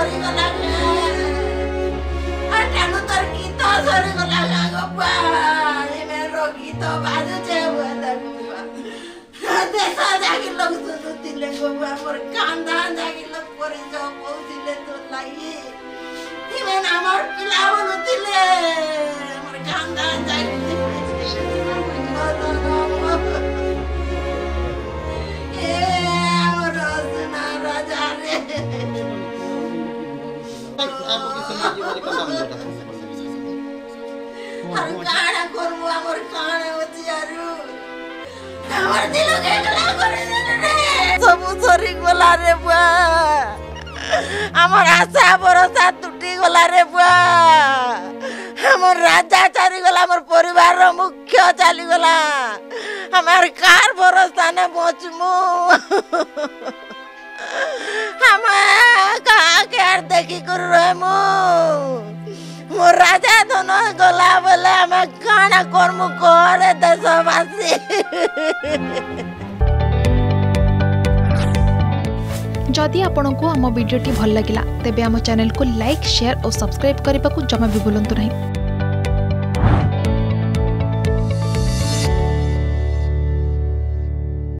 सरी गला अटानु तर गीत सरी गला गप्पा मेरो गीत बाजु छे बुवा देश जागी लोग सुनुतिले गोबा मोर कांदा जागी लोग परे जो पौतिले तो लाई इमेन आमार पिला बनुतिले मोर कांदा जागी सबू सरी गला रे बुआ आमर आशा भरोसा टूटी गला रे बुआ हमर राजा चारी गला हमर परिवार रो मुख्य चाली गला हमार कार भरोसा ने बचमु हम कहा के आर देखी कर रहमु मोर राजा धन गला बोले हम काना करमु करे देशवासी। जदि आपंक आम भिडी भल लगा तेब आम चैनल को लाइक शेयर और सब्सक्राइब करने को जमा भी भूलु नहीं।